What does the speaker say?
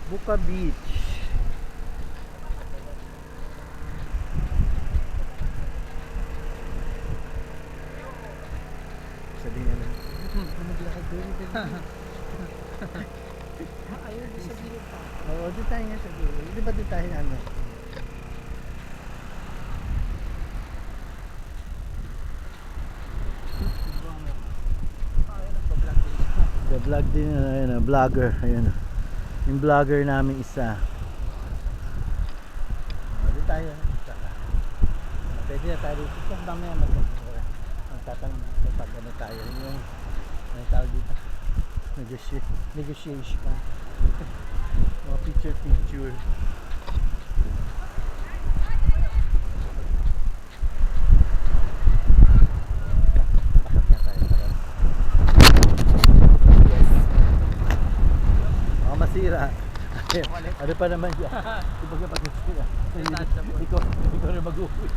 Buka Beach. Sabihin naman. Maglakad doon. Ayun, sa gilid pa. Oo, doon tayo nga sa dulo. Di ba doon tayo ano? The vlog din, ayun, vlogger, ayun. Yung vlogger namin isa. Doon tayo. Pwede na tayo dito. Kasi mamaya magtatanong pag ano tayo. Yung, ano tawag dito? Negotiation pa. Mga picture. Pasok na tayo. Yes. Baka masira. Ano pa naman siya? Di ba kapag masira? Ikaw rin mag-uwi.